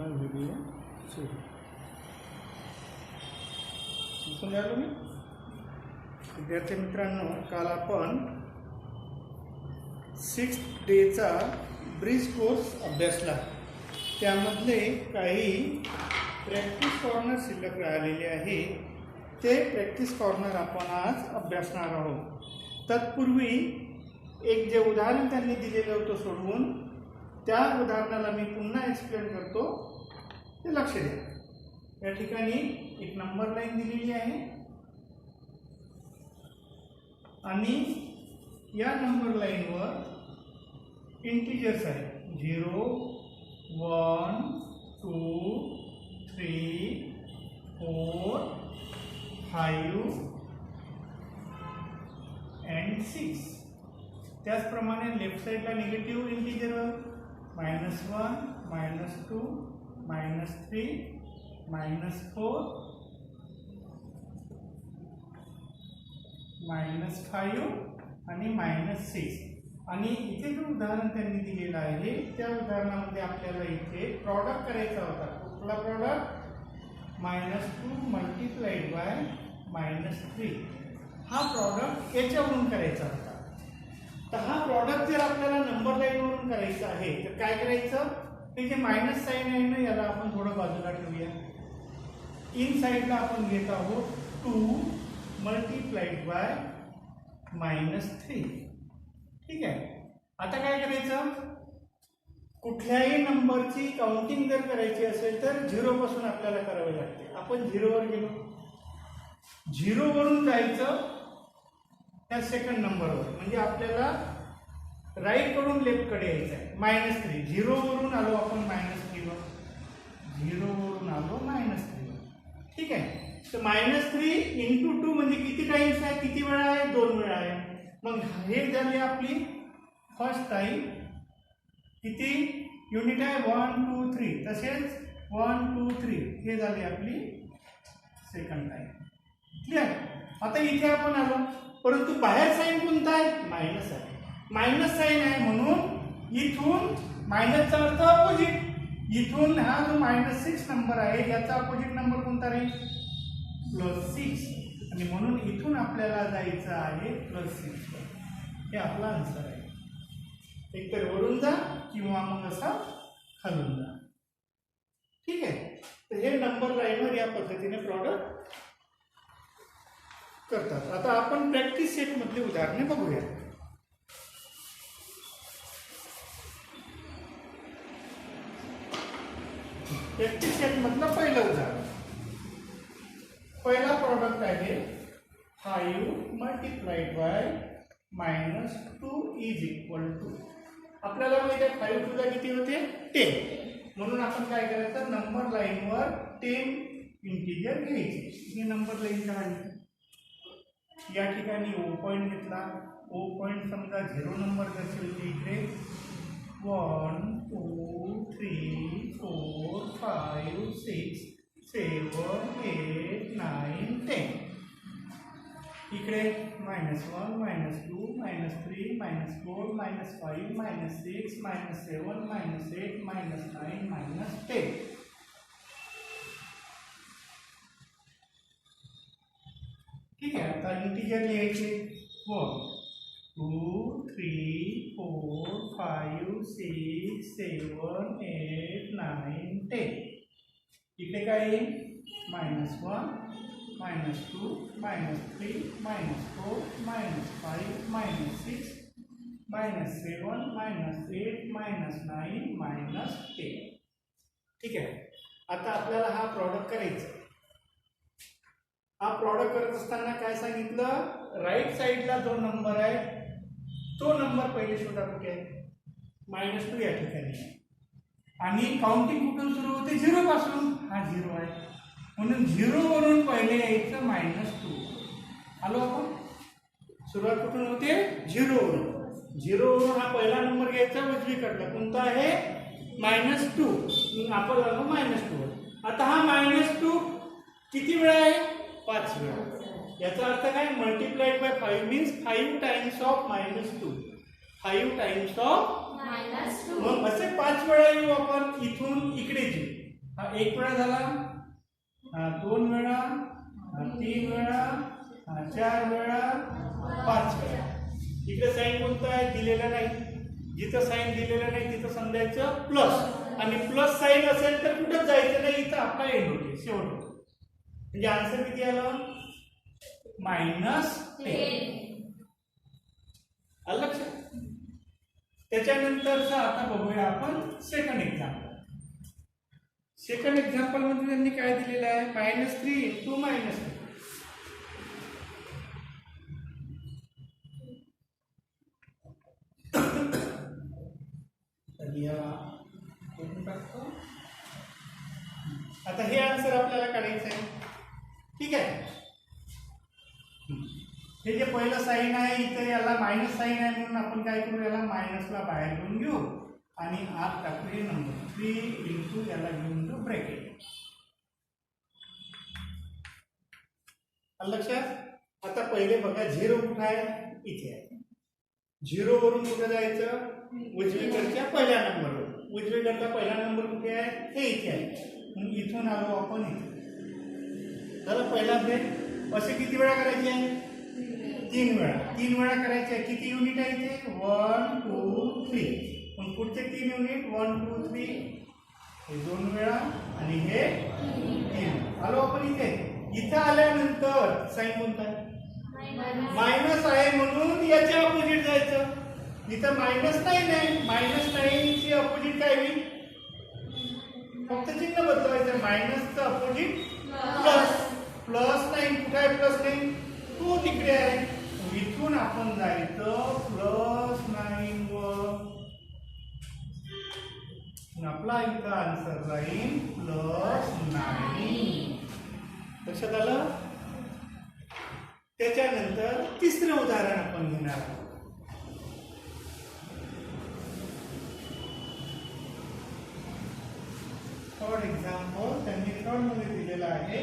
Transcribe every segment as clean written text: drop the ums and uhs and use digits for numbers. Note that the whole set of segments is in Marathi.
पुन्हा व्हिडिओ सुरू समजून राहिलो मी. विद्यार्थी मित्रांनो, काल आपण 6th डेचा ब्रिज कोर्स अभ्यासला. त्यामधले काही प्रॅक्टिस कॉर्नर शिल्लक राहिलेले आहे. ते प्रॅक्टिस कॉर्नर आपण आज अभ्यासणार आहोत. तत्पूर्वी एक जे उदाहरण त्यांनी दिलेलं होतं सोडवून, त्या उदाहरणाला मी पुन्हा एक्सप्लेन करतो, ते लक्ष द्या. या ठिकाणी एक नंबर लाईन दिलेली आहे आणि या नंबर लाईनवर इंटिजर्स आहेत. 0 1 2 3 4 5 and 6. त्याचप्रमाणे लेफ्ट साईडला निगेटिव्ह इंटिजरवर -1 -2 -3 -4 -5 आणि -6. आणि इथे जो उदाहरण त्यांनी दिलेलं आहे त्या उदाहरणामध्ये आपल्याला इथे प्रॉडक्ट करायचा होता. कुठला प्रॉडक्ट? -2 multiplied by -3. हा प्रॉडक्ट याच्यावरून करायचा होता. तर हा प्रॉडक्ट जर आपल्याला नंबर लाईनवरून करायचा आहे तर काय करायचं? हे जे मायनस साईन आहे ना, याला आपण थोडं बाजूला ठेवूया. इन साईडला आपण घेत आहोत 2 मल्टिप्लाइड बाय -3. ठीक आहे. आता काय करायचं? कुठल्याही नंबरची काउंटिंग जर करायची असेल तर 0 पासून आपल्याला करावे लागते. आपण 0 वर गेलो, 0 वरून जायचं त्या सेकंड नंबरवर, म्हणजे आपल्याला राईट कडून लेफ्ट कडे यायचं आहे. -3. 0 वरून आलो आपण -3 वर, 0 वरून आलो -3 वर. ठीक आहे. तर -3 × 2 म्हणजे किती टाइम्स आहे? किती वेळा आहे? 2 वेळा आहे. मग हे झाली आपली फर्स्ट टाइम. किती युनिट आहे? 1 2 3. तसेच 1 2 3 हे झाली आपली सेकंड टाइम. क्लिअर. आता इथे आपण आलो, परंतु बाहेर साईन कोणता आहे? मायनस आहे. मायनस साईन आहे म्हणून इथून मायनसचा अर्थ अपोजिट. इथून हा जो -6 नंबर आहे याचा अपोजिट नंबर कोणता राहील? +6. आणि म्हणून इथून आपल्याला जायचं आहे +6. हे आपला आन्सर आहे. एकतर वरून जा किंवा मग असा खालून जा. ठीक आहे. तर हे नंबर लाईनवर या पद्धतीने प्रॉडक्ट करतात. आता आपण प्रॅक्टिस सेट मधली उदाहरणे बघूया. प्रॅक्टिस सेट मधलं पहिलं उदाहरण, पहिला प्रॉडक्ट आहे 5 मल्टिप्लाइड बाय -2 = आपल्याला माहिती आहे 5 × 2 किती होते? 10. म्हणून आपण काय करायचं? नंबर लाईनवर 10 इंटिजर घ्यायचे. ही नंबर लाईन काढली. या ठिकाणी O पॉइंट घेतला. O पॉइंट समजा 0 नंबर दर्शवते इकडे. 1 2 3 4 5 6 7 8 9 10. इकडे -1 -2 -3 -4 -5 -6 -7 -8 -9 -10. ठीक आहे. आता इंटिजर लिहायचे. 1 2 3 4 5 6 7 8 9 10. इकडे काय येईल? -1 -2 -3 -4 -5 -6 -7 -8 -9 -10. ठीक आहे. आता आपल्याला हा प्रॉडक्ट करायचा. हा प्रॉडक्ट करत असताना काय सांगितलं? राईट साईडला जो नंबर आहे तो नंबर पहिले शोधा. कुठे आहे? -2 या ठिकाणी आहे. आणि काउंटिंग कुठून सुरू होते? 0 पासून. हा 0 आहे म्हणून 0 वरून पहिले यायचं -2. आलो आपण. सुरुवात कुठून होते? 0 वरून. 0 वरून हा पहिला नंबर घ्यायचा उजवीकडला. कोणता आहे? -2. आपण आलो -2 वर. आता हा -2 किती वेळा आहे? 5 वेळा. याचा अर्थ काय? Multiplied by 5 means 5 times of -2. 5 times of -2. मग असे 5 वेळा येऊ आपण. इथून इकडे येऊ. हा एक वेळा झाला, हा दोन वेळा, हा तीन वेळा, हा चार वेळा, पाच वेळा. इकडे साईन कोणता आहे दिलेला नाही, जिथं साईन दिलेलं नाही तिथं समजायचं प्लस, आणि प्लस साईन असेल तर कुठंच जायचं नाही, इथं आपला एंड होते, शेवट होतो. म्हणजे आन्सर किती आलं? -10. आलं लक्षात? त्याच्यानंतरचा आता बघूया आपण सेकंड एक्झाम्पल. सेकंड एक्झाम्पल मध्ये त्यांनी काय दिलेलं आहे? -3 × -3. आता हे आन्सर आपल्याला काढायचं आहे. ठीक आहे, हे जे पहिलं साईन आहे इथे याला मायनस साईन आहे म्हणून आपण काय करू, याला मायनसला बाहेर घेऊन घेऊ आणि आत टाकू हे नंबर 3 × याला घेऊन जाऊ ब्रॅकेट. लक्षात? आता पहिले बघा 0 कुठं आहे? इथे आहे. 0 वरून कुठे जायचं? उजवीकडच्या पहिल्या नंबरवर. उजवीकडचा पहिला नंबर कुठे आहे? हे इथे आहे. मग इथून आलो आपण इथे. झालं पहिला ब्रेक. असे किती वेळा करायचे आहे? 3 वेळा. 3 वेळा करायचे आहे. किती युनिट आहे इथे? 1 2 3. मग पुढचे 3 युनिट 1 2 3, हे 2 वेळा आणि हे 3. आलो आपण इथे. इथं आल्यानंतर साईन कोणता आहे? मायनस आहे म्हणून याच्या अपोजिट जायचं. इथं -9 आहे, -9 ची अपोजिट काय होईल? फक्त चिन्ह बदलायचं. मायनसचं अपोजिट प्लस. +9 कुठे आहे? +9 तो तिकडे आहे. इथून आपण जायचं +9 वर. आपला इथं आन्सर राहील +9. लक्षात आलं? त्याच्यानंतर तिसरं उदाहरण आपण घेणार आहोत. थर्ड एक्झाम्पल त्यांनी थर्ड मध्ये दिलेला आहे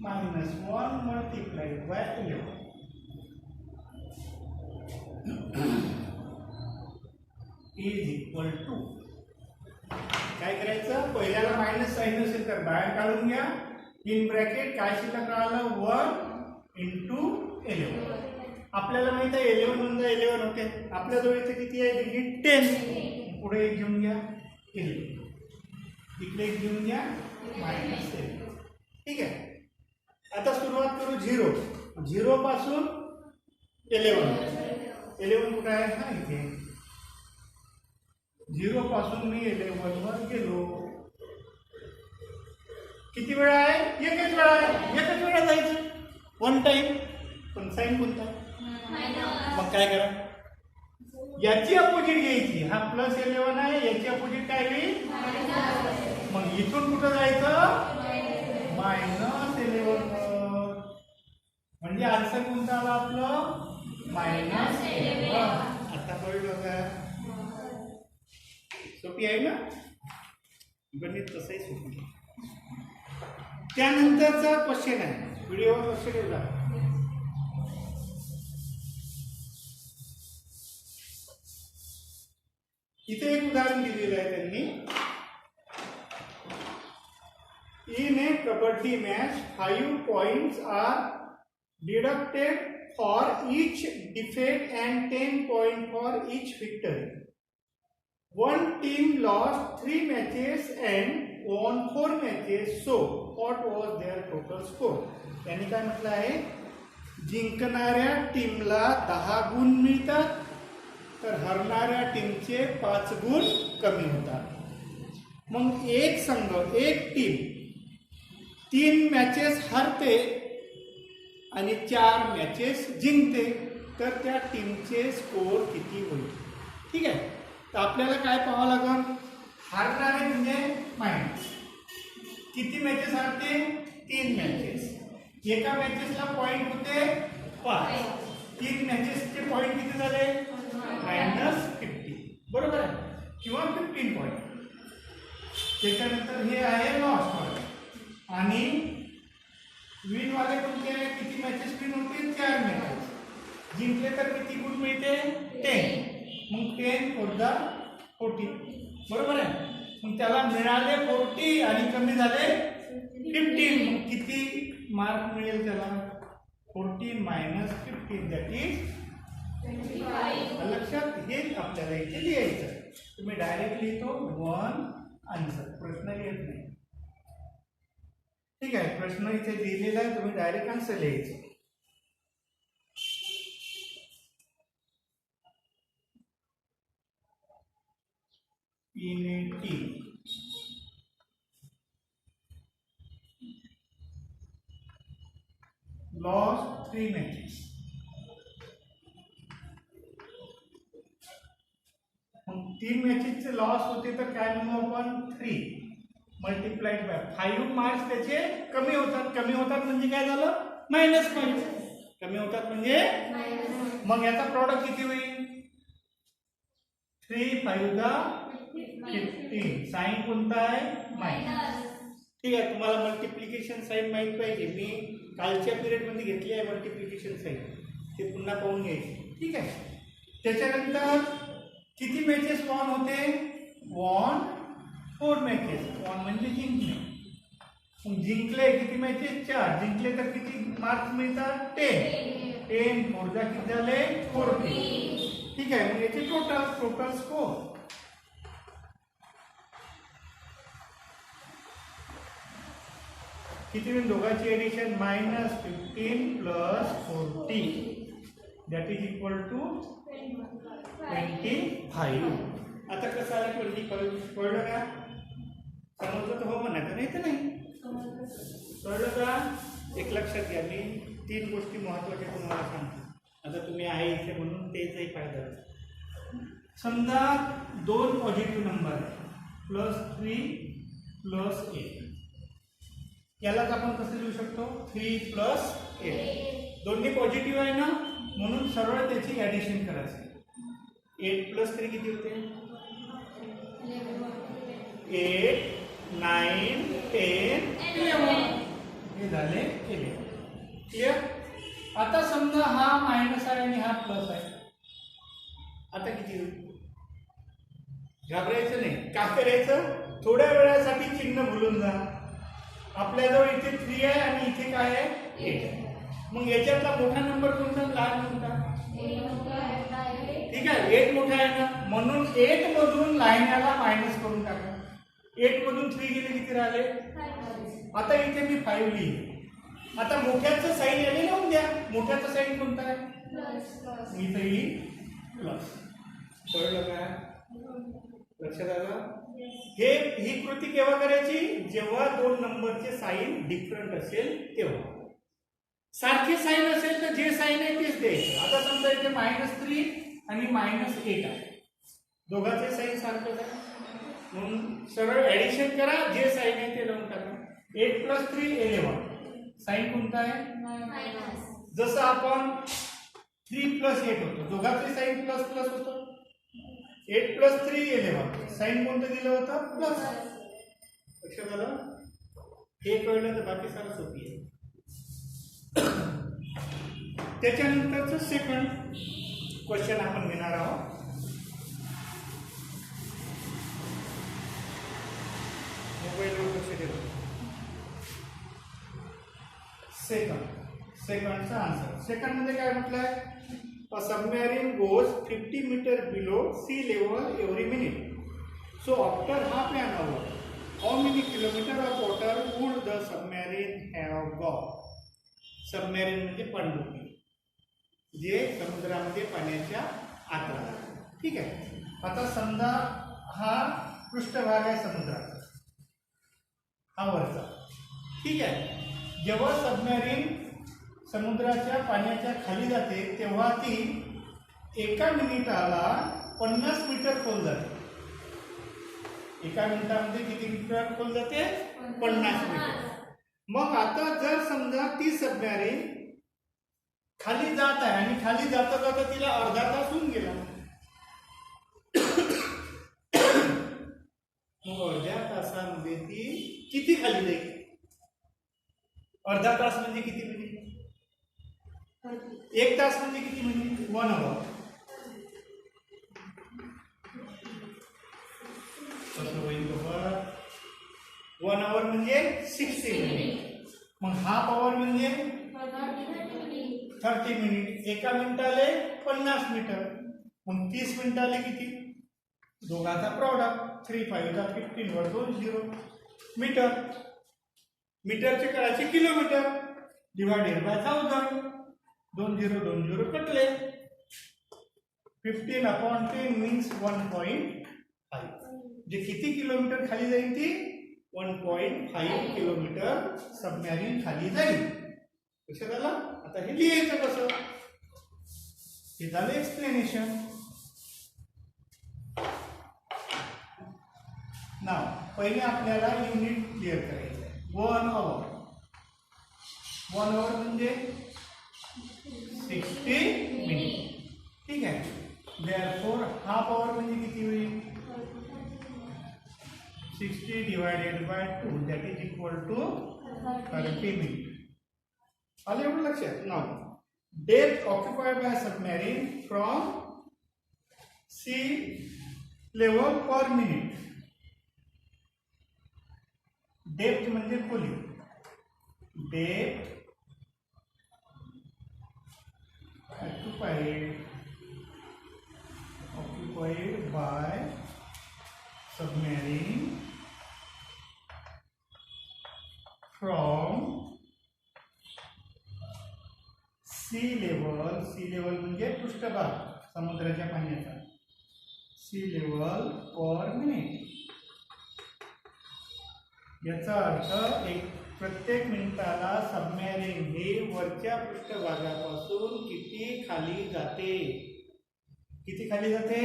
-1 × 11 इज इक्वल टू. काय करायचं? पहिल्याला मायनस साईन असेल तर बाहेर काढून घ्या. इन ब्रॅकेट काय शिल्लक राहिलं? 1 × 11. आपल्याला माहित आहे 11 म्हणजे 11 होते. आपल्याजवळ इथे किती आहे डिजिट? 10. पुढे एक घेऊन घ्या 11. इकडे एक घेऊन घ्या -11. ठीक आहे. आता सुरुवात करू 0 पासून 11. 11 कुठे आहे? हा इथे. 0 पासून मी 11 वर गेलो. किती वेळा आहे? एकच वेळा आहे. एकच वेळा जायचं, वन टाइम. पण साईन कोणता? मग काय करा? याची अपोजिट घ्यायची. हा +11 आहे, याची अपोजिट काय होईल? मग इथून कुठं जायचं? -11 वर. म्हणजे आन्सर कोणता आला आपलं? -11. आता कळलं का? सोपी आहे ना गणित? तसंही सोपी. त्यानंतरचा क्वेश्चन आहे. व्हिडिओवर लक्ष ठेवा. इथे एक उदाहरण दिलेलं आहे त्यांनी. In a kabaddi match, 5 points are deducted for each defeat and 10 points for each victory. One team lost 3 matches and won 4 matches. So, what was their total score? यांनी काय म्हटलं आहे? जिंकणाऱ्या टीमला 10 गुण मिळतात, तर हरणाऱ्या टीमचे 5 गुण कमी होतात. मग एक संघ, एक टीम 3 मॅचेस हरते आणि 4 मॅचेस जिंकते, तर त्या टीमचे स्कोर किती होईल? ठीक आहे. तर आपल्याला काय पाहावं लागेल? हारणारे म्हणजे मायनस. किती मॅचेस हरते? 3 मॅचेस. एका मॅचेसला पॉईंट होते 5. 3 मॅचेसचे पॉईंट किती झाले? -50. बरोबर आहे, किंवा 15 पॉईंट. त्याच्यानंतर हे आहे लॉस पॉईंट. आणि विन वाले कोणते आहे? किती मॅचेस विन होतील? 4 मॅचेस. जिंकले तर किती गुण मिळते? 10. मग 10 × 14. बरोबर आहे. मग त्याला मिळाले 40 आणि कमी झाले 15. मग किती मार्क मिळेल त्याला? 14 मायनस 15 दॅट इज 25. लक्षात हे आपल्याला इथे लिहायचं. तुम्ही डायरेक्ट लिहितो 1 आन्सर, प्रश्न लिहित नाही. ठीक आहे, प्रश्न इथे दिलेला आहे, तुम्ही डायरेक्ट आन्सर लिहायचं. in a team lost 3 matches. मग 3 मॅचेसचे लॉस होते तर काय म्हणू आपण? 3 मल्टिप्लाइड बाय 5 मार्क्स त्याचे कमी होतात. कमी होतात म्हणजे काय झालं? -5. कमी होतात म्हणजे मग याचा प्रॉडक्ट किती होईल? 3 5 15. साइन कोणता आहे? मायनस. ठीक आहे, तुम्हाला मल्टिप्लिकेशन साइन माहित पाहिजे. मी कालच्या पिरियड मध्ये घेतली आहे मल्टिप्लिकेशन साइन, ते पुन्हा पाहून घ्यायचे. ठीक आहे, त्याच्यानंतर किती मॅचेस वॉन होते? Won 4 matches. वॉन म्हणजे जिंकले. मग जिंकले किती मॅचेस? 4. जिंकले तर किती मार्क्स मिळतात? 10. 10 4 किती झाले? 40. ठीक आहे, मग याचे टोटल स्कोर किती होईल? दोघांची addition -15 plus 40 that is equal to 25. आता कसं आलं 25? कळलं का? समजलं तर हो म्हणायचं, नाही तर नाही. कळलं का? एक लक्षात घ्या, मी 3 गोष्टी महत्त्वाच्या तुम्हाला सांगतो. आता तुम्ही आहे इथे म्हणून तेचही फायदा. समजा 2 पॉझिटिव्ह नंबर +3 +8, यालाच आपण कसं लिहू शकतो? 3 + 8. दोन्ही पॉझिटिव्ह आहे ना, म्हणून सरळ त्याची ॲडिशन करायची. 8 + 3 किती होते? 8 9 10 11. हे झाले 11. क्लिअर? आता समजा हा मायनस आहे आणि हा प्लस आहे. आता किती होईल? घाबरायचं नाही. काय करायचं? थोड्या वेळासाठी चिन्ह भुलून जा. आपल्याजवळ इथे 3 आहे आणि इथे काय आहे? 8 आहे. मग याच्यातला मोठा नंबर कोणता? लहान कोणता? ठीक आहे, 8 मोठा आहे ना, म्हणून 8 मधून लाईनला मायनस करून टाका. 8 मधून 3 गेले किती राहिले? आता इथे मी 5 लिहिले. आता मोठ्याचं साईन याने लावून द्या. मोठ्याचं साईन कोणता आहे? इथे येईल प्लस. कळलं का? लक्षात आलं? ही कृती केव्हा करायची? जेव्हा 2 नंबरचे साईन डिफरंट असेल तेव्हा. सारखे साईन असेल तर जे साईन आहे तेच द्यायचं. आता समजा इथे -3 आणि -8 आहे, दोघांचे साईन सारखेच आहे म्हणून सरळ ऍडिशन करा. जे साईन आहे ते लावून टाका. 8 + 3 11. साईन कोणता आहे? जसं आपण 3 + 8 होतो, दोघांचे साईन प्लस प्लस होतं. 8 + 3 11. साईन कोणतं दिलं होतं? प्लस. लक्षात आलं? हे कळलं तर बाकी सारं सोपी आहे. त्याच्यानंतरचं सेकंड क्वेश्चन आपण घेणार आहोत. मोबाईलवर लक्ष ठेवा. सेकंडचा आन्सर. सेकंड मध्ये काय म्हटलंय? A submarine goes 50 meter below sea level every minute. So after half an hour, how many kilometer of water would the submarine have gone? Submarine म्हणजे पनडुब्बी, जे समुद्रामध्ये पाण्याच्या आत राहते. ठीक आहे. आता समजा हा पृष्ठभाग आहे समुद्राचा, हा वरचा. ठीक आहे. जेव्हा सबमरीन समुद्राच्या पाण्याच्या खाली जाते तेव्हा ती एका मिनिटाला 50 मीटर खोल जाते. एका मिनिटामध्ये किती मीटर खोल जाते? 50 मीटर. मग आता जर समजा ती सबमरीन खाली जात आहे आणि खाली जाता जाता तिला अर्धा तास होऊन गेला, मग अर्ध्या तासामध्ये ती किती खाली जाईल? अर्धा तास म्हणजे किती मिनिट? 1 तास म्हणजे किती मिनिट? 1 आवर. कसं होईल बघा? 1 आवर म्हणजे 60 मिनिट. मग हाफ आवर म्हणजे 30 मिनिट. एका मिनिटाले 50 मीटर. मग 30 मिनिटाले किती? दोघांचा प्रॉडक्ट 3 5 15 वर 2 0 मीटर. मीटरचे करायचे किलोमीटर डिवायडेड बाय 1000. 2 0 कटले. 15/10 मीन्स 1.5. जे किती किलोमीटर खाली जाईल ती 1.5 किलोमीटर सबमॅरीन खाली जाईल. लक्षात आलं? आता हे लिहायचं कसं? हे झालं एक्सप्लेनेशन. नाव पहिले आपल्याला युनिट क्लिअर करायचं आहे. 1 आवर. 1 आवर म्हणजे 60 मिनिट. ठीक आहे. देअरफॉर हाफ आवर म्हणजे किती होईल? 60 divided by 2 that is equal to 30 minute. आलं एवढं लक्षात? नाव depth occupied by submarine from sea level per minute. Depth म्हणजे खोली. Depth occupied by submarine from sea level. sea level म्हणजे पृष्ठभाग समुद्राच्या पाण्याचा. sea level per minute. याचा अर्थ एक प्रत्येक मिनिटाला सबमॅरीन हे वरच्या पृष्ठभागापासून किती खाली जाते? किती खाली जाते?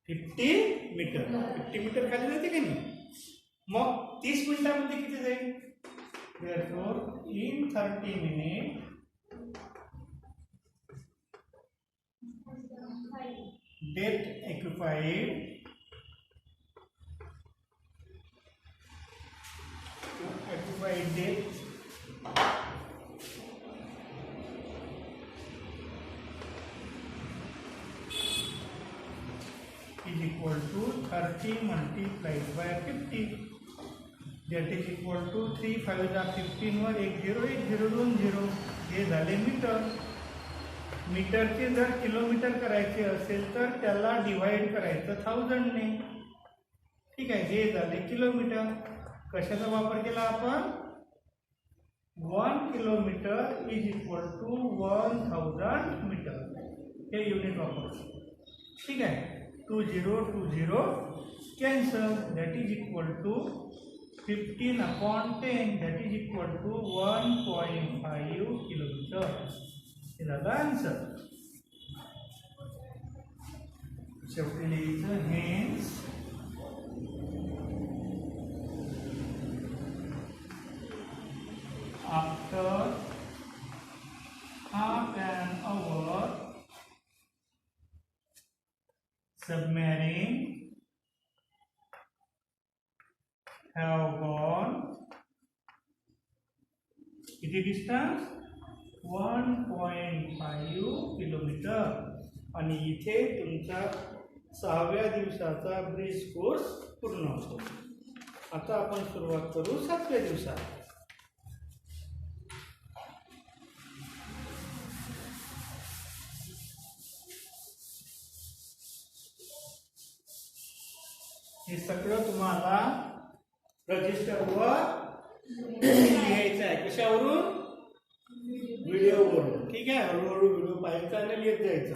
50 मीटर. 50 मीटर खाली जाते की नाही? मग 30 मिनिटांमध्ये किती जाईल? Therefore, in 30 minutes depth occupied depth is equal to 30 multiplied by 50. That is equal to 3 5 15 वर 1 0 1 0 2 0. हे झाले मीटर. मीटरचे जर किलोमीटर करायचे असेल तर त्याला डिवाइड करायचं 1000 ने. ठीक आहे. हे झाले किलोमीटर. कशाचा वापर केला आपण? 1 kilometre is equal to 1000 metre. हे युनिट वापरतो. ठीक आहे. 2 0 2 0 cancel. That is equal to 15/10 that is equal to 1.5 kilometre. हे झालं आन्सर. शेवटी लिहायचं hence after half an hour submarine have gone किती डिस्टन्स? 1.5 किलोमीटर. आणि इथे तुमचा 6व्या दिवसाचा ब्रिज कोर्स पूर्ण होतो. आता आपण सुरुवात करू 7व्या दिवसात. हे सगळं तुम्हाला रजिस्टरवर लिहायचं आहे. कशावरून? व्हिडिओवरून. ठीक आहे. हळूहळू व्हिडिओ पाहायचा आणि लिहित जायचं.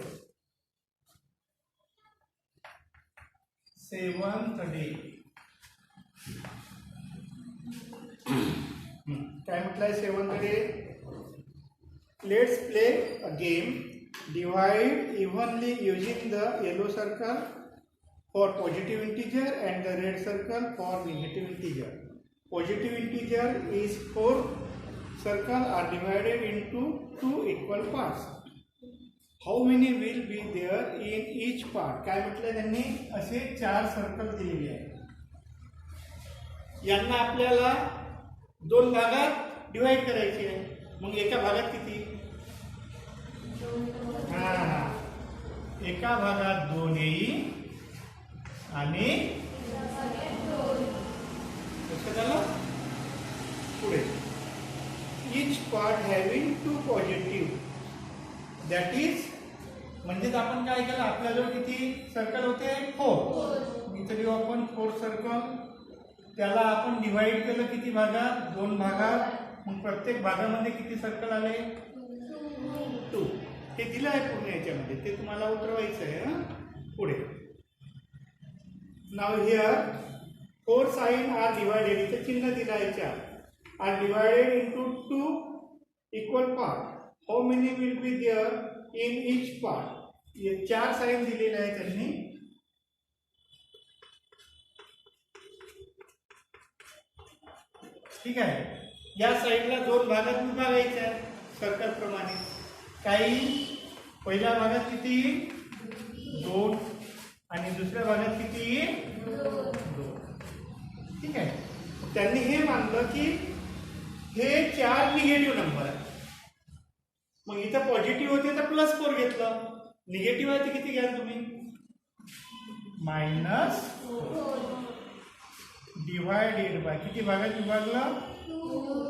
7th day. काय म्हटलंय 7th day? Let's play a game. Divide evenly using the yellow circle for positive integer and the red circle for negative integer. Positive integer is 4 circles are divided into 2 equal parts. How many will be there in each part? काय म्हटलं त्यांनी? असे 4 सर्कल दिलेले आहेत. यांना आपल्याला 2 भागात डिवाइड करायचे आहे. मग एका भागात किती? एका भागात 2 येईल आणि कसं झालं पुढे each part having two positive, that is म्हणजेच आपण काय केलं, आपल्याजवळ किती सर्कल होते 4. इथे जेव्हा आपण 4 सर्कल त्याला आपण डिवाइड केलं किती भागात, 2 भागात. मग प्रत्येक भागामध्ये किती सर्कल आले 2. हे दिलं आहे पूर्ण याच्यामध्ये, ते तुम्हाला उतरवायचं आहे पुढे. नाव हिअर 4 साइन आर डिवायडेड, इथे चिन्ह दिलं आहे याच्या, are divided into 2 equal part. How many will be there in each part. ये 4 साइन दिलेले आहे त्यांनी. ठीक आहे, या साईडला 2 भागात विभागायचे आहे सर्कल प्रमाणे. काही पहिल्या भागात किती 2 आणि दुसऱ्या भागात किती 2. ठीक आहे, त्यांनी हे मानलं की हे 4 निगेटिव्ह नंबर आहे. मग इथं पॉझिटिव्ह होते तर +4 घेतलं, निगेटिव्ह आहे ते किती घ्याल तुम्ही -4 डिवायडेड बाय किती भागात विभागलं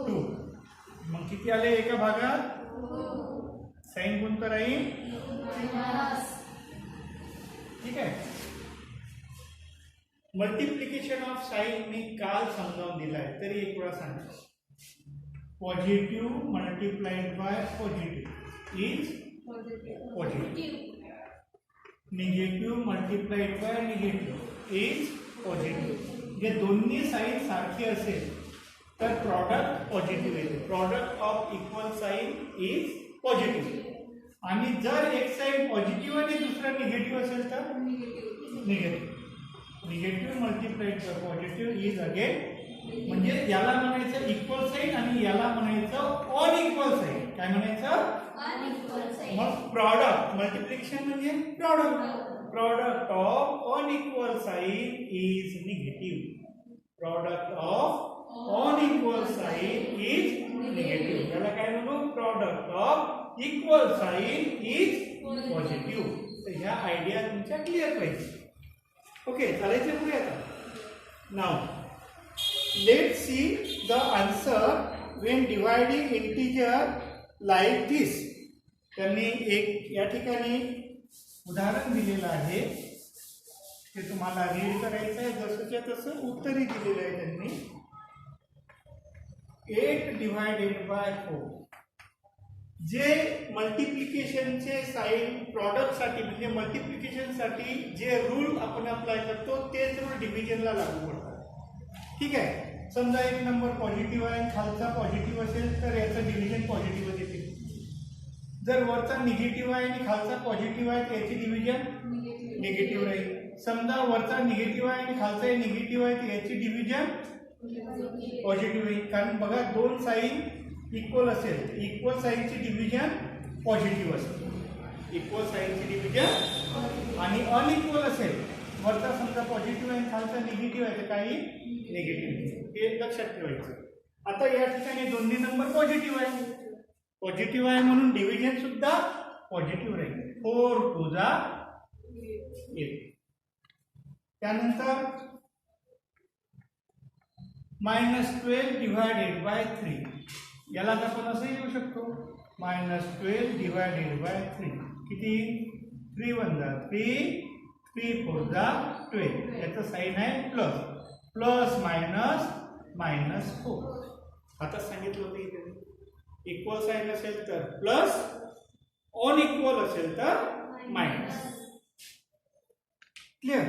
2. मग किती आले एका भागात, साइन कोणतं राहील. ठीक आहे, मल्टिप्लिकेशन ऑफ साइन मी काल समजावून दिला आहे, तरी एक वेळा सांगा. Positive multiplied by positive is positive. Negative multiplied by negative is positive. जे दोन्ही साइन सारखे असेल तर प्रॉडक्ट पॉझिटिव्ह येते. Product of equal sign is positive. आणि जर एक साइन पॉझिटिव्ह आणि दुसरा निगेटिव्ह असेल तर negative. Negative multiplied by positive is again, म्हणजे याला म्हणायचं इक्वल साइन आणि याला म्हणायचं अनइक्वल साइन. काय म्हणायचं, मग प्रॉडक्ट मल्टिप्लिकेशन म्हणजे product of unequal sign is negative. Product of unequal sign is negative. याला काय म्हणू, product of equal sign is positive. तर ह्या आयडिया तुमच्या क्लिअर पाहिजे. ओके, चालायचं पुढे आता. नाव let see the answer when dividing integer like this. त्यांनी एक या ठिकाणी उदाहरण दिलेलं आहे, ते तुम्हाला रीड करायचं आहे. जसंच्या तसं उत्तरही दिलेलं आहे त्यांनी. 8 डिवायडेड बाय 4. जे मल्टिप्लिकेशनचे साइन प्रॉडक्टसाठी म्हणजे मल्टिप्लिकेशनसाठी जे रूल आपण अप्लाय करतो तेच रूल डिव्हिजनला लागू पडतात. ठीक आहे, समजा एक नंबर पॉझिटिव्ह आहे आणि खालचा पॉझिटिव्ह असेल तर याचं डिव्हिजन पॉझिटिव्ह येते. जर वरचा निगेटिव्ह आहे आणि खालचा पॉझिटिव्ह आहे तर याची डिव्हिजन निगेटिव्ह राहील. समजा वरचा निगेटिव्ह आहे आणि खालचा निगेटिव्ह आहे तर याची डिव्हिजन पॉझिटिव्ह येईल. कारण बघा 2 साइन इक्वल असेल, इक्वल साइनची डिव्हिजन पॉझिटिव्ह असेल, इक्वल साइनची डिव्हिजन. आणि अनइक्वल असेल, वरचा समजा पॉझिटिव्ह आहे खालचा निगेटिव्ह आहे तर काही निगेटिव्ह, हे लक्षात ठेवायचं. आता या ठिकाणी दोन्ही नंबर पॉझिटिव्ह आहे, पॉझिटिव्ह आहे म्हणून डिव्हिजन सुद्धा पॉझिटिव्ह राहील. 4 2 8. त्यानंतर -12 डिवायडेड बाय 3. याला आपण असं येऊ शकतो, -12 डिवायडेड बाय 3. किती 3 1 3 3 4 12. याचं साइन आहे प्लस, प्लस मायनस -4. आता सांगितलं होतं इथे इक्वल साइन असेल तर प्लस, अनइक्वल असेल तर मायनस. क्लिअर.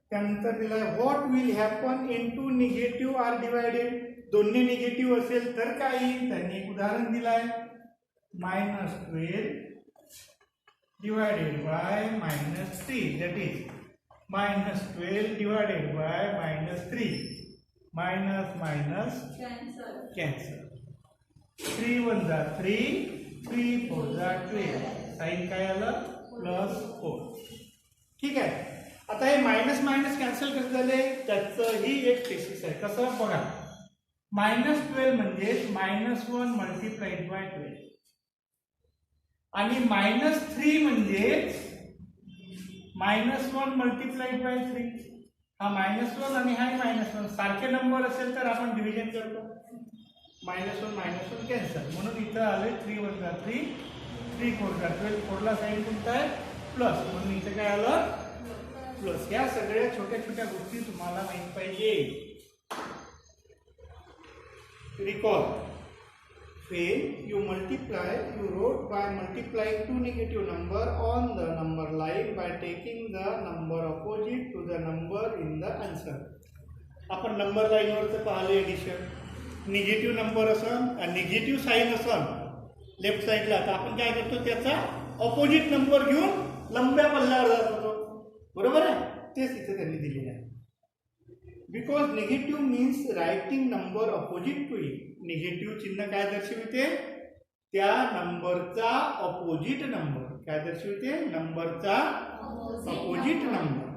त्यानंतर दिला what will happen in 2 negative are divided. दोन्ही निगेटिव्ह असेल तर काय येईल, त्यांनी एक उदाहरण दिलं आहे. -12 divided by -3, that is -12 divided by -3. Minus cancel. 3 1 3 3 4 12. Sign काय आलं +4. ठीक आहे. आता हे मायनस कॅन्सल कसं झाले त्याचंही एक टेक्निक आहे. कसं बघा, -12 म्हणजे -1 मल्टिप्लाइड बाय 12 आणि -3 म्हणजे -1 मल्टिप्लाइड बाय 3. हा -1 आणि हा -1 सारखे नंबर असेल तर आपण डिव्हिजन करतो. -1 कॅन्सल, म्हणून इथं आले 3 × 3 3 4 12 4ला साईन कोणता आहे प्लस, म्हणून इथं काय आलं प्लस. या सगळ्या छोट्या छोट्या गोष्टी तुम्हाला माहित पाहिजे. Recall when you multiply, you wrote by multiplying two negative number on the number line by taking the number opposite to the number in the answer. आपण नंबर लाईनवरचं पाहिलं एडिशन. निगेटिव्ह नंबर असन आणि निगेटिव्ह साईन असन लेफ्ट साईडला, तर आपण काय करतो त्याचा ऑपोजिट नंबर घेऊन लंब्या पल्ल्यावर जात होतो. बरोबर आहे, तेच इथे त्यांनी दिलेलं आहे. Because negative means writing number opposite to it. Negative चिन्ह काय दर्शविते, त्या नंबरचा ऑपोजिट नंबर. काय दर्शविते, नंबरचा opposite number.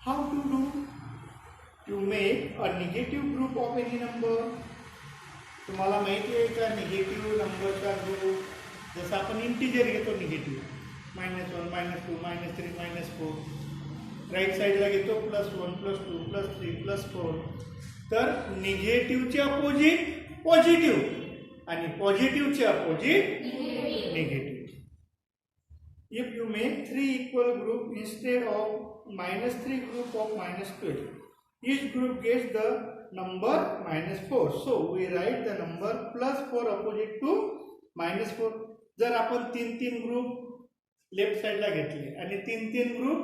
How to do, to make a negative group of any number. तुम्हाला माहिती आहे का निगेटिव्ह नंबरचा ग्रुप, जसं आपण इंटिजर घेतो निगेटिव्ह, -1 -2 -3 -4, राईट साईडला घेतो +1 +2 +3 +4. तर निगेटिव्हचे अपोजिट पॉझिटिव्ह आणि पॉझिटिव्हचे opposite negative. If you make 3 equal group instead of -3 group of -12, each group gets the number -4. So we write the number +4 opposite to -4. जर आपण 3 ग्रुप लेफ्ट साईडला घेतले आणि 3 ग्रुप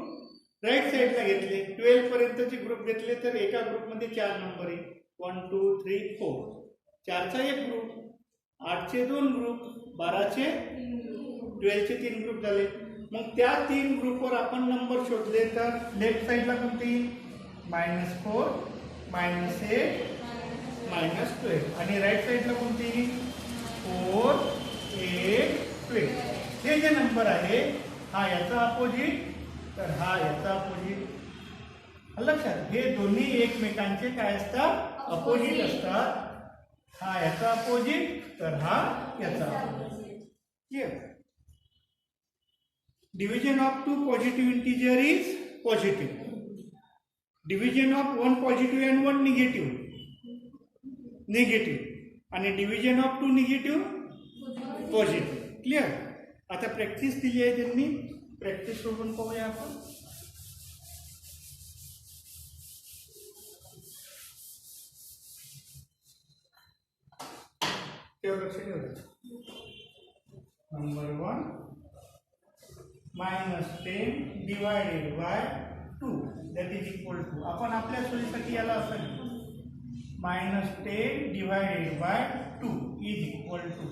राईट साईडला घेतले, 12 पर्यंतचे ग्रुप घेतले, तर एका ग्रुपमध्ये 4 नंबर आहे. 1 2 3 4, 4चा एक ग्रुप, 8चे 2 ग्रुप, 12चे 12चे 3 ग्रुप झाले. मग त्या 3 ग्रुपवर आपण नंबर शोधले, तर लेफ्ट साईडला कोणते -4 -8 -12 आणि राईट साईडला कोणती 4 8 12. हे जे नंबर आहे हा याचा अपोजिट, तर हा याचा अपोजिट. लक्षात, हे दोन्ही एकमेकांचे काय असतात, अपोजिट असतात. हा याचा अपोजिट, तर हा याचा opposite. Clear. Division of 2 positive integer is positive. Division of 1 positive and 1 negative आणि division of 2 negative positive. Clear. आता प्रॅक्टिस दिली आहे त्यांनी, प्रॅक्टिस सोडून पाहूया आपण. Number 1 -10 divided by 2 that is equal to, आपण आपल्या सोयीसाठी याला असं -10 divided by 2 is equal to,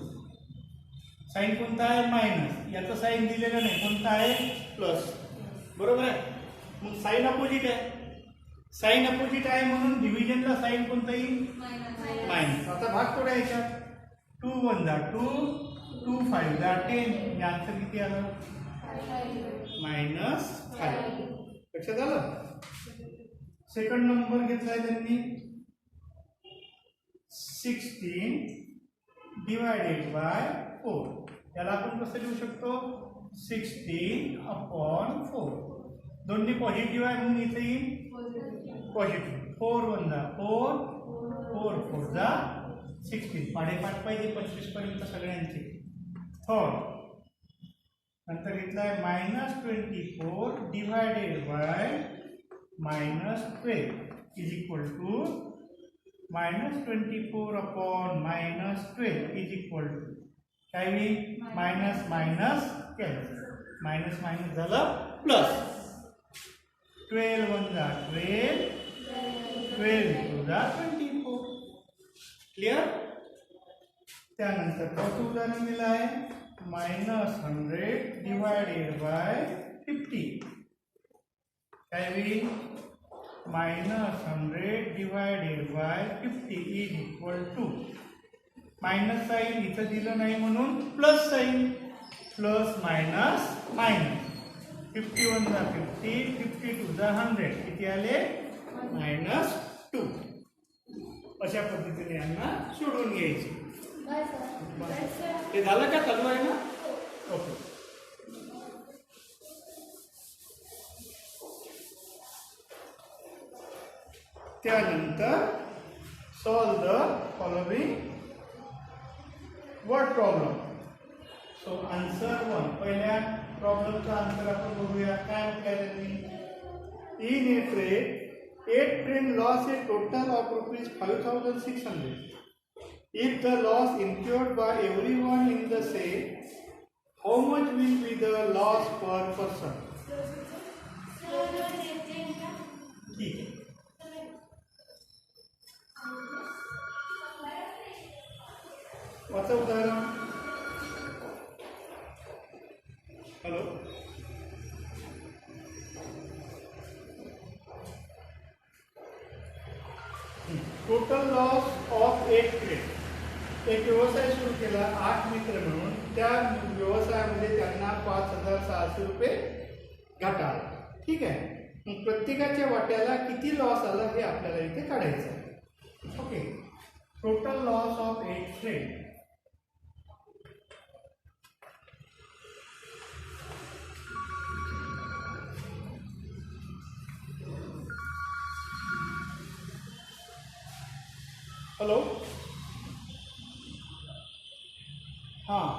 sign कोणता आहे मायनस, याचं साइन दिलेलं नाही, कोणता आहे प्लस. बरोबर आहे. मग साइन अपोजिट आहे, साइन अपोजिट आहे म्हणून डिव्हिजनला साइन कोणता येईल मायनस. आता भाग थोडा याच्यात 2 1 2 2 5 10, याचं किती आलं -5. लक्षात आलं. सेकंड नंबर घेतलाय त्यांनी 16 divided by 4. याला आपण कसं लिहू शकतो 16/4. दोन्ही पॉझिटिव्ह आहे म्हणून इथे येईल पॉझिटिव्ह. 4 1 4 4 4 16. पाडेपाठ पाहिजे 25 पर्यंत सगळ्यांचे. थर्ड नंतर घेतलाय -24 divided by -12 is equal to -24/-12 is equal to काय होईल minus minus cancel, minus minus झालं प्लस. 12 1 12 12 2 24. क्लियर. त्यानंतर चौथं उदाहरण दिलं आहे -100 divided by 50 काय होईल -100 divided by 50 is equal to, minus sign इथं दिलं नाही म्हणून plus sign, plus minus minus. 51 50 52 100 किती आले -2. अशा पद्धतीने यांना सोडून घ्यायचे. हे झालं का, चालू आहे ना. ओके. त्यानंतर solve the following word problem. So answer 1. पहिल्या प्रॉब्लेमचा आन्सर आपण बघूया. काय म्हटलं त्यांनी? In A trade 8 train loss A total of ₹5,600. If the loss incurred by everyone in the sale, how much will be the loss per person? ठीक है. वाचा उदाहरण. Hello. Total loss of 8 trade. एक व्यवसाय सुरू केला 8 मित्र मिळून. त्या व्यवसायामध्ये त्यांना ₹5,600 घाटा आला. ठीक आहे. मग प्रत्येकाच्या वाट्याला किती लॉस आला हे आपल्याला इथे काढायचं आहे. Okay. Total loss of 8 trade. Hello. हाँ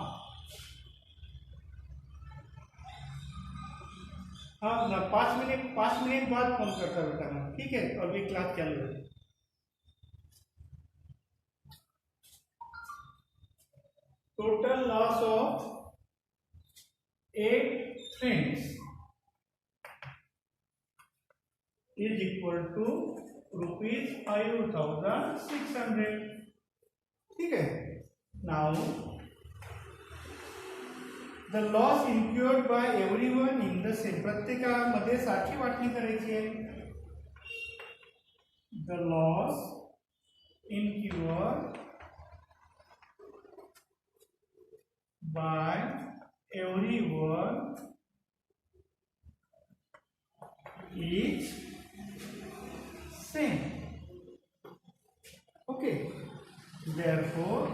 हाँ ना 5 मिनट बाद फोन करता बेटा मैं. ठीक है. अभी क्लास चल रही है. Total loss of 8 friends is equal to ₹5,600. ठीक है. Now the loss incurred by everyone in the same. प्रत्येकामध्ये सारखी वाटणी करायची आहे. The loss incurred by everyone is same. Okay. Therefore,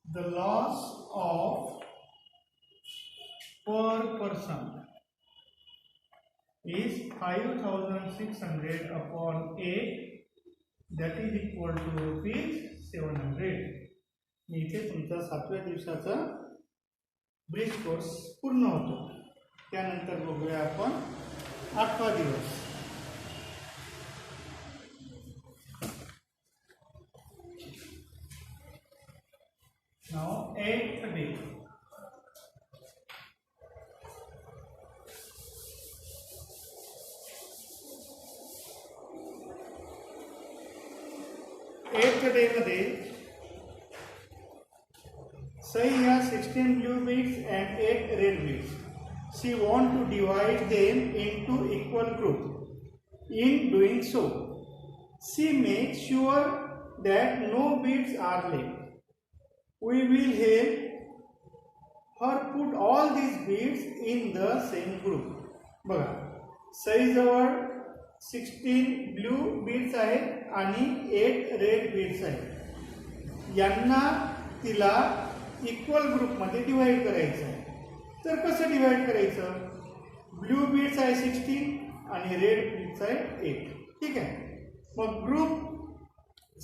the loss of per person is 5,600 upon 8, that is equal to ₹700. इथे तुमचा 7व्या दिवसाचा ब्रिज कोर्स पूर्ण होतो. त्यानंतर बघूया आपण 8वा दिवस. Now 8th day. 8th day मध्ये सई ह्या 16 blue beads and 8 red beads. She want to divide them into equal groups. In doing so, she makes sure that no beads are left. We will help her put all these beads in the same group. बघा, सईजवळ 16 ब्लू बीड्स आहेत आणि 8 रेड बीड्स आहेत. यांना तिला इक्वल ग्रुपमध्ये डिवाइड करायचं आहे. तर कसं डिवाइड करायचं? ब्लू बीड्स आहे 16 आणि रेड बीड्स आहे 8. ठीक आहे. मग group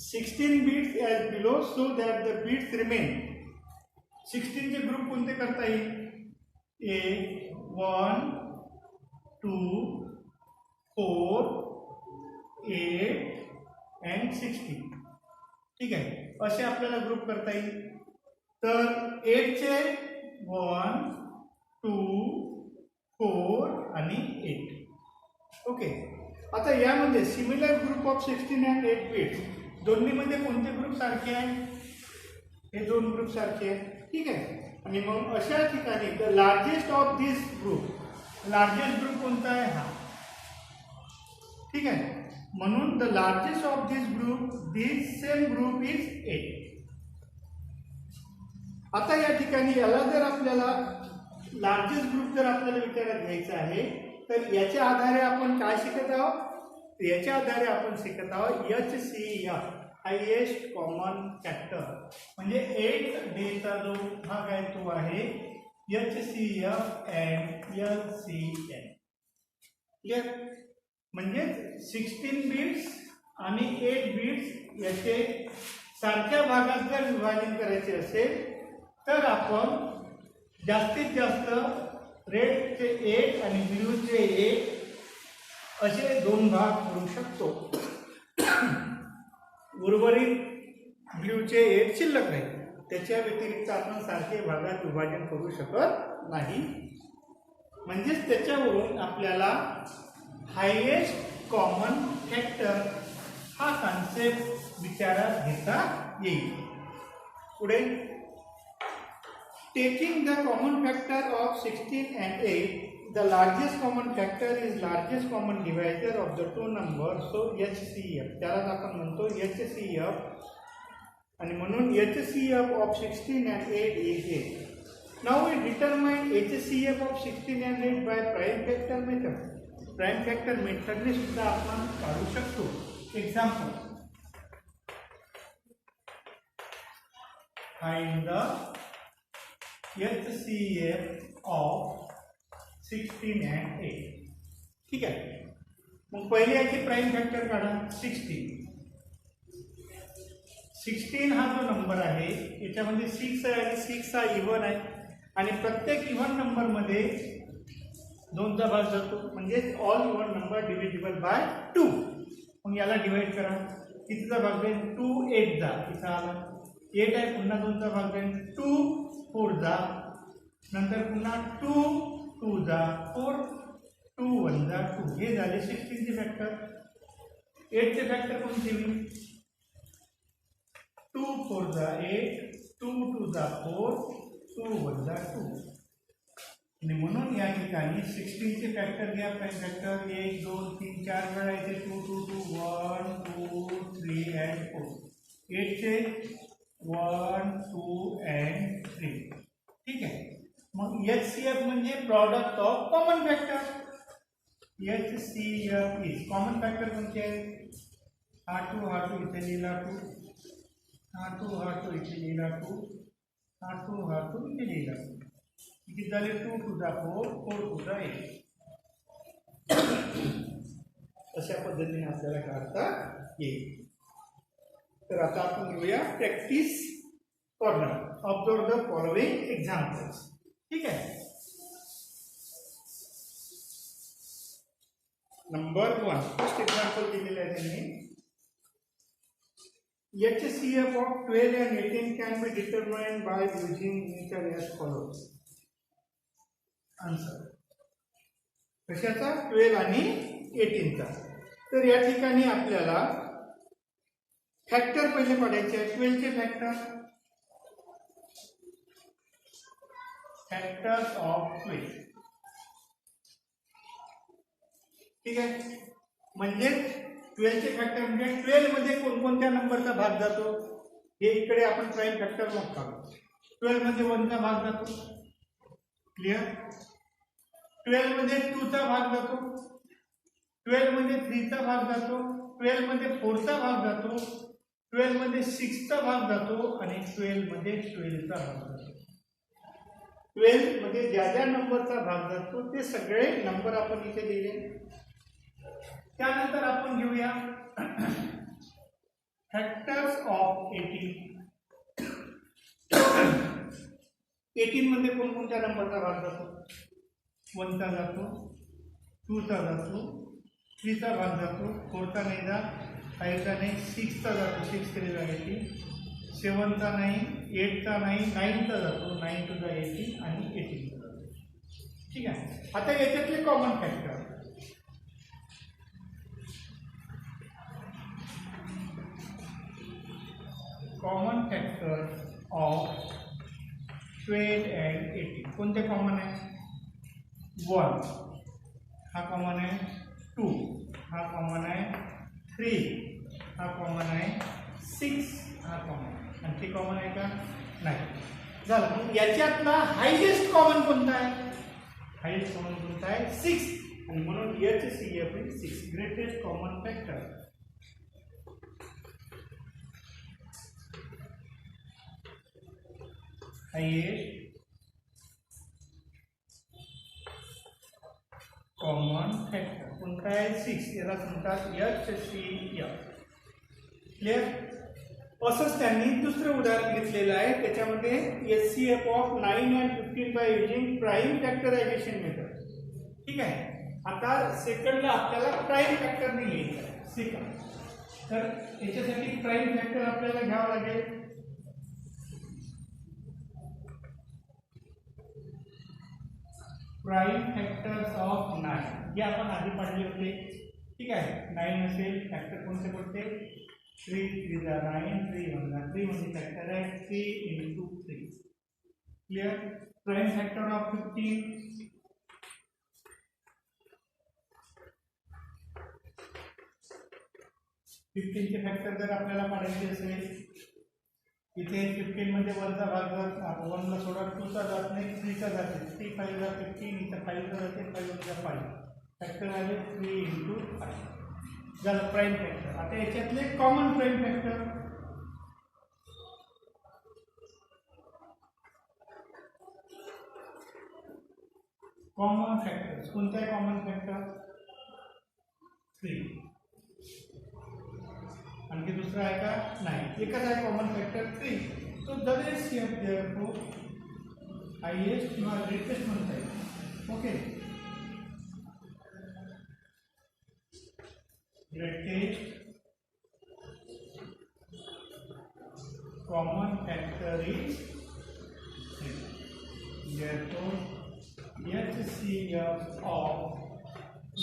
16 beads as below so that the beads remain. 16 चे ग्रुप कोणते करता येईल? 1, 2, 4, 8 and 16. ठीक आहे. असे आपल्याला ग्रुप करता येईल. तर 8 चे 1, 2, 4 आणि 8. ओके. आता यामध्ये similar group of 16 and 8 beads दोन्हीमध्ये कोणते ग्रुप सारखे आहे? हे 2 ग्रुप सारखे आहेत. ठीक आहे. आणि मग अशा ठिकाणी the largest of this group, largest group कोणता आहे? हा. ठीक आहे. म्हणून the largest of this group, this same group is 8. आता या ठिकाणी याला जर आपल्याला लार्जेस्ट ग्रुप जर आपल्याला विचारात घ्यायचा आहे तर याच्या आधारे आपण काय शिकत आहोत? याच्या आधारे आपण शिकत आहोत HCF, हायेस्ट कॉमन फॅक्टर. म्हणजे 8 डेचा जो भाग आहे तो आहे HCF अँड LCM. क्लियर? म्हणजे 16 बिट्स आणि 8 बिट्स याचे सारख्या भागात जर विभाजन करायचे असेल तर आपण जास्तीत जास्त रेडचे 8 आणि ब्ल्यूचे 8 असे 2 भाग करू शकतो. उर्वरित ब्ल्यूचे 8 शिल्लक राहील. त्याच्या व्यतिरिक्त आपण सारखे भागात विभाजन करू शकत नाही. म्हणजेच त्याच्यावरून आपल्याला हायेस्ट कॉमन फॅक्टर हा कॉन्सेप्ट विचारात घेता येईल. पुढे taking the common factor of 16 and 8, the largest common factor is largest common divisor of the two numbers, so HCF. त्यालाच आपण म्हणतो HCF. आणि म्हणून HCF of 16 and 8 is 8. Now we determine HCF of 16 and 8 by prime factor method. Prime factor method ने सुद्धा आपण काढू शकतो. Example, find the HCF of 16 and 8. ठीक आहे. मग पहिले याची प्राइम फॅक्टर काढा. 16 हा जो नंबर आहे याच्यामध्ये 6 आहे आणि 6 हा इव्हन आहे आणि प्रत्येक इव्हन नंबर मध्ये 2 चा भाग जातो. म्हणजे all even number divisible by 2. मग याला डिवाइड करा. कितीचा भाग जाईल? 2 8 जा. इथं आला 8 आहे, पुन्हा 2 चा भाग जाईल. 2 4 जा, नंतर पुन्हा 2 2 जा, 4 2 1 जा 2. हे झाले 16 चे फॅक्टर. 8 चे फॅक्टर कोणते होईल? 2 4 जा 8, 2 2 जा 4, 2 1 जा 2. आणि म्हणून या ठिकाणी 16 चे फॅक्टर घ्या. प्राइम फॅक्टर 1 2 3 4 वेळा येते. 2 2 2 1 2 3 and 4. 8 चे 1 2 and 3. ठीक आहे. मग HCF म्हणजे product of common factor. HCF is common factor कोणते आहे? हा 2 हा 2 इथे लिहिला 2, हा 2 हा 2 इथे लिहिला 2, हा 2 हा 2 इथे लिहिला 2. किती झाले? 2 2 जा 4, 4 2 जा 8. अशा पद्धतीने आपल्याला काढता येईल. तर आता आपण घेऊया practice corner. Observe the following examples. ठीक आहे. नंबर 1 फर्स्ट एक्झाम्पल दिलेलं आहे त्यांनी. HCF of 12 and 18 can be determined by using method as follows. Answer कशाचा? 12 आणि 18 चा. तर या ठिकाणी आपल्याला फॅक्टर पहिले काढायचे आहे. 12 चे फॅक्टर, फॅक्टर्स ऑफ 12. ठीक आहे. म्हणजे 12 चे फॅक्टर म्हणजे 12 मध्ये कोणकोणत्या नंबरचा भाग जातो हे इकडे आपण प्राइम फॅक्टर मग काढू. 12 मध्ये 1 चा भाग जातो. क्लिअर. 12 मध्ये 2 चा भाग जातो. 12 मध्ये 3 चा भाग जातो. 12 मध्ये 4 चा भाग जातो. 12 मध्ये 6 चा भाग जातो आणि 12 मध्ये 12 चा भाग जातो. 12 मध्ये ज्या ज्या नंबरचा भाग जातो ते सगळे नंबर आपण इथे लिहिले. त्यानंतर आपण घेऊया फॅक्टर्स ऑफ 18. 18 मध्ये कोणकोणत्या नंबरचा भाग जातो? 1 चा जातो, 2 चा जातो, 3 चा भाग जातो, 4 चा नाही जा, 5 चा नाही, 6 चा जातो, 6 3 जा 80, 7 चा नाही, 8 चा नाही, 9 चा जातो, 9 2 जा 80 आणि 18 चा जातो. ठीक आहे. आता याच्यातले कॉमन फॅक्टर ऑफ 12 and 18 कोणते कॉमन आहे? 1 हा कॉमन आहे, 2 हा कॉमन आहे, 3 हा कॉमन आहे, 6 हा कॉमन आहे. आणखी कॉमन आहे का? नाही. झालं. मग याच्यातला हायेस्ट कॉमन कोणता आहे? हायेस्ट कॉमन कोणता आहे? 6. आणि म्हणून HCF is 6, greatest common factor. Highest common factor. कोणता आहे 6, याला म्हणतात HCF. क्लिअर. असंच त्यांनी दुसरं उदाहरण घेतलेलं आहे, त्याच्यामध्ये HCF of 9 and 15 by using prime factorisation method. ठीक आहे. आता सेकंडला आपल्याला प्राईम फॅक्टरने लिहायचं आहे सेकंड. तर याच्यासाठी प्राईम फॅक्टर आपल्याला घ्यावं लागेल. प्राईम फॅक्टर्स ऑफ 9 हे आपण आधी पाहिले होते. ठीक आहे. 9 असेल, फॅक्टर कोणते कोणते? 3 3 9, 3 1 3 म्हणजे फॅक्टर आहे 3 into 3. Clear. Prime factor of 15 15चे फॅक्टर जर आपल्याला काढायचे असेल, इथे 15 मध्ये 1चा भाग जर 1ला सोडा 2चा जात नाही, 3चा जाते. 3 5 ला 15, इथं 5 ला जाते, 5 ला 5. फॅक्टर आले 3 into 5 झालं प्राईम फॅक्टर. आता याच्यातले common prime factor common factors कोणते आहे? Common factor 3. आणखी दुसरा आहे का? नाही, एकच आहे कॉमन फॅक्टर 3. तो द HCF therefore हायेस्ट किंवा ग्रेटेस्ट म्हणता येईल. Okay. Greatest common factor is 3. therefore HCF of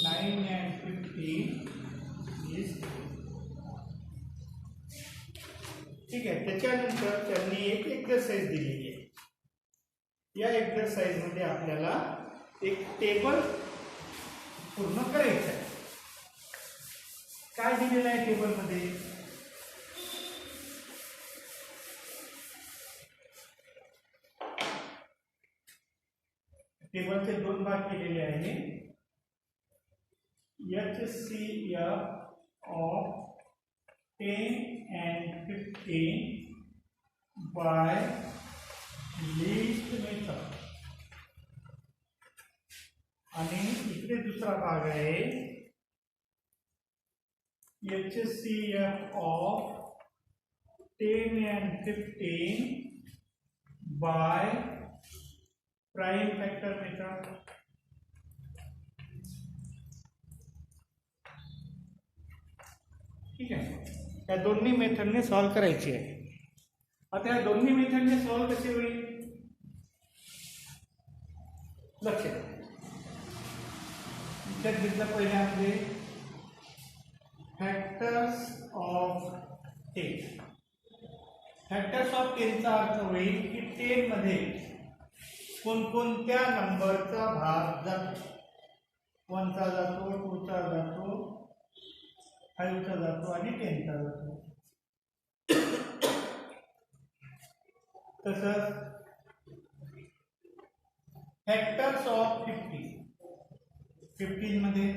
9 and 15 is 3. ठीक आहे. त्याच्यानंतर त्यांनी एक एक्सरसाइज दिलेली आहे. या एक्सरसाइज मध्ये आपल्याला एक टेबल पूर्ण करायचं आहे. काय दिलेलं आहे टेबल मध्ये? टेबलचे 2 भाग केलेले आहे. HCF of 10 and 15 by least method. आणि इकडे दुसरा भाग आहे HCF of 10 and 15 by prime factor method. ठीक आहे. या दोन्ही मेथडने सॉल्व करायची आहे. आता या दोन्ही मेथडने सॉल्व कसे होईल? लक्ष द्या. विचार घेतला पहिल्यामध्ये फॅक्टर्स ऑफ 10. फॅक्टर्स ऑफ 10 चा अर्थ होईल की 10 मध्ये कोणकोणत्या नंबरचा भाग जातो. 1चा जातो, 2चा जातो, 5चा जातो आणि 10चा जातो. तसंच फॅक्टर्स ऑफ 15 मध्ये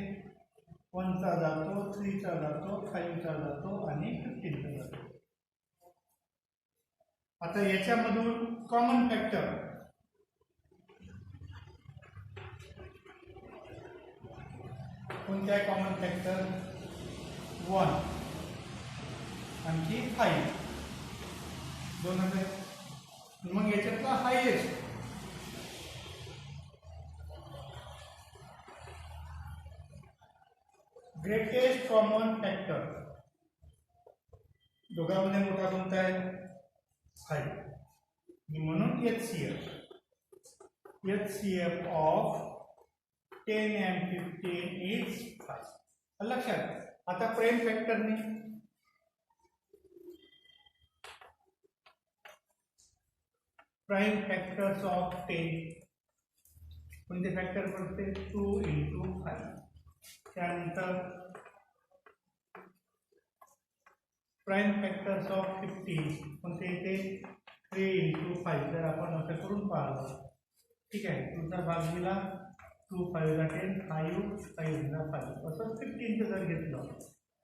1चा जातो, 3चा जातो, 5चा जातो आणि 15चा जातो. आता याच्यामधून कॉमन फॅक्टर कोणत्या आहे? कॉमन फॅक्टर 1 आणखी 5 दोन आहे. मग याच्यातला हायेस्ट ग्रेटेस्ट कॉमन फॅक्टर दोघांमध्ये मोठा कोणता आहे? 5. म्हणून HCF ऑफ 10 and 15 is 5. लक्षात. आता प्राईम फॅक्टरने प्राईम फॅक्टर्स ऑफ 10 कोणते फॅक्टर पडते? 2 into 5. त्यानंतर प्राईम फॅक्टर्स ऑफ 15 कोणते येते? 3 into 5. जर आपण असं करून पाहिलं, ठीक आहे, तुमचा भाग दिला 2 5 ला 10, 5 5 ला 5. असं 15चं जर घेतलं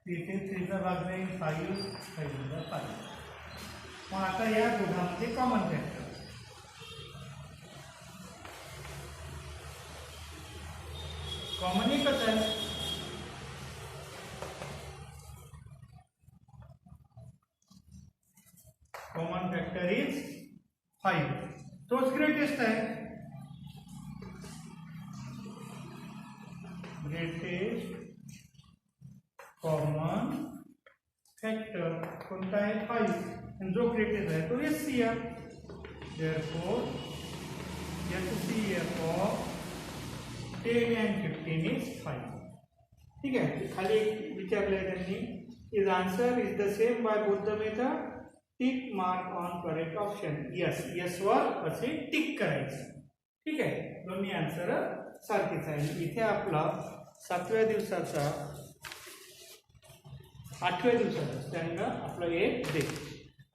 इथे 3चा भाग जाईल 5 5 ला 5. मग आता या दोघांमध्ये कॉमन फॅक्टर कॉमन एकच आहे ग्रेटेस्ट कॉमन फॅक्टर कोणता आहे 5 आणि जो ग्रेटेस्ट आहे तो HCF. therefore HCF of 10 and 15 is 5. ठीक आहे. खाली विचारले त्यांनी is answer is the same by both the method. Tick mark on correct option. Yes yes वर असे टिक करायचं. ठीक आहे. दोन्ही आन्सर सारखेच आहे. इथे आपला 7व्या दिवसाचा 8व्या दिवसाचा स्टँडर्ड आपला एक डे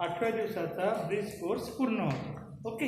8व्या दिवसाचा ब्रिज कोर्स पूर्ण होतो. ओके.